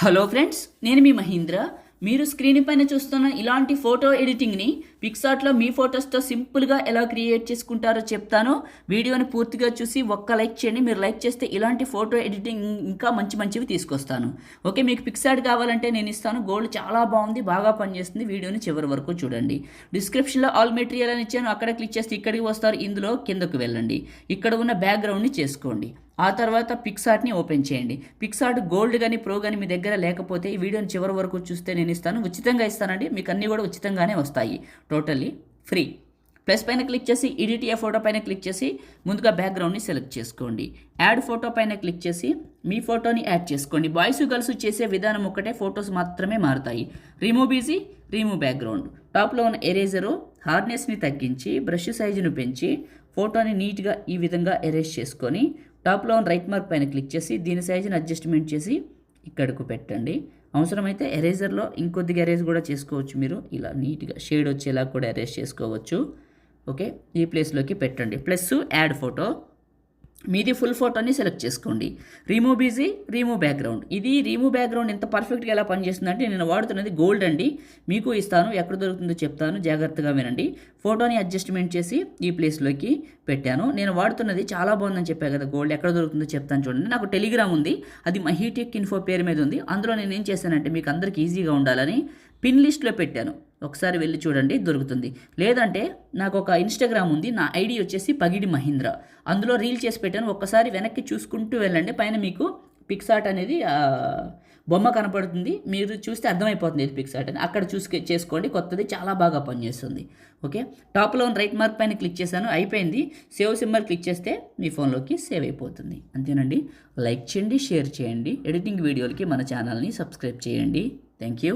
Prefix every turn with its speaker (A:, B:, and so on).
A: Hello friends, నేను మీ మహీంద్ర. మీరు screen పైన చూస్తున్న ఇలాంటి ఫోటో ఎడిటింగ్ని పిక్సార్ట్లో మీ ఫొటోస్తో సింపుల్గా ఎలా క్రియేట్ చేసుకుంటారో చెప్తాను. వీడియోని పూర్తిగా చూసి ఒక్క లైక్ చేయండి. మీరు లైక్ చేస్తే ఇలాంటి ఫోటో ఎడిటింగ్ ఇంకా మంచివి తీసుకొస్తాను. ఓకే, మీకు పిక్సార్ట్ కావాలంటే నేను ఇస్తాను. గోల్డ్ చాలా బాగుంది, బాగా పనిచేస్తుంది. వీడియోని చివరి వరకు చూడండి. డిస్క్రిప్షన్లో ఆల్ మెటీరియల్ అని ఇచ్చాను, అక్కడ క్లిక్ చేస్తే ఇక్కడికి వస్తారు. ఇందులో కిందకు వెళ్ళండి, ఇక్కడ ఉన్న బ్యాక్గ్రౌండ్ని చేసుకోండి. ఆ తర్వాత పిక్సార్ట్ని ఓపెన్ చేయండి. పిక్సార్ట్ గోల్డ్ కానీ ప్రో కానీ మీ దగ్గర లేకపోతే ఈ వీడియోని చివరి వరకు చూస్తే నేను ఇస్తాను. ఉచితంగా ఇస్తానండి, మీకు అన్నీ కూడా ఉచితంగానే వస్తాయి, టోటల్లీ ఫ్రీ. ప్లస్ పైన క్లిక్ చేసి ఎడిట్ ఏ ఫోటో పైన క్లిక్ చేసి ముందుగా బ్యాక్గ్రౌండ్ని సెలెక్ట్ చేసుకోండి. యాడ్ ఫోటో పైన క్లిక్ చేసి మీ ఫోటోని యాడ్ చేసుకోండి. బాయ్స్ గర్ల్స్ చేసే విధానం ఒకటే, ఫొటోస్ మాత్రమే మారుతాయి. Remove busy, remove background. టాప్లో ఉన్న ఎరేజరు హార్డ్నెస్ని తగ్గించి బ్రష్ సైజును పెంచి ఫోటోని నీట్గా ఈ విధంగా ఎరేజ్ చేసుకొని టాప్లో ఉన్న రైట్ మార్క్ పైన క్లిక్ చేసి దీని సైజుని అడ్జస్ట్మెంట్ చేసి ఇక్కడకు పెట్టండి. అవసరమైతే ఎరేజర్లో ఇంకొద్దిగా ఎరేజ్ కూడా చేసుకోవచ్చు. మీరు ఇలా నీట్గా షేడ్ వచ్చేలా కూడా ఎరేజ్ చేసుకోవచ్చు. ఓకే, ఈ ప్లేస్లోకి పెట్టండి. ప్లస్ యాడ్ ఫోటో, మీది ఫుల్ ఫోటోని సెలెక్ట్ చేసుకోండి. Remove busy, remove background. ఇది రిమూవ్ బ్యాక్గ్రౌండ్ ఎంత పర్ఫెక్ట్గా ఎలా పనిచేస్తుందంటే, నేను వాడుతున్నది గోల్డ్ అండి. మీకు ఇస్తాను, ఎక్కడ దొరుకుతుందో చెప్తాను, జాగ్రత్తగా వినండి. ఫోటోని అడ్జస్ట్మెంట్ చేసి ఈ ప్లేస్లోకి పెట్టాను. నేను వాడుతున్నది చాలా బాగుందని చెప్పాను కదా, గోల్డ్ ఎక్కడ దొరుకుతుందో చెప్తాను చూడండి. నాకు టెలిగ్రామ్ ఉంది, అది మహీటెక్ ఇన్ఫో పేరు మీద ఉంది. అందులో నేను ఏం చేశానంటే మీకు అందరికీ ఈజీగా ఉండాలని పిన్ లిస్ట్లో పెట్టాను. ఒకసారి వెళ్ళి చూడండి, దొరుకుతుంది. లేదంటే నాకు ఒక ఇన్స్టాగ్రామ్ ఉంది, నా ఐడి వచ్చేసి పగిడి మహీంద్ర. అందులో రీల్ చేసి పెట్టాను, ఒక్కసారి వెనక్కి చూసుకుంటూ వెళ్ళండి. పైన మీకు పిక్సార్ట్ అనేది బొమ్మ కనపడుతుంది, మీరు చూస్తే అర్థమైపోతుంది ఇది పిక్సార్ట్ అని. అక్కడ చేసుకోండి, కొత్తది చాలా బాగా పనిచేస్తుంది. ఓకే, టాప్లో ఉన్న రైట్ మార్క్ పైన క్లిక్ చేశాను, అయిపోయింది. సేవ్ సింబల్ క్లిక్ చేస్తే మీ ఫోన్లోకి సేవ్ అయిపోతుంది. అంతేనండి. లైక్ చేయండి, షేర్ చేయండి. ఎడిటింగ్ వీడియోలకి మన ఛానల్ని సబ్స్క్రైబ్ చేయండి. Thank you.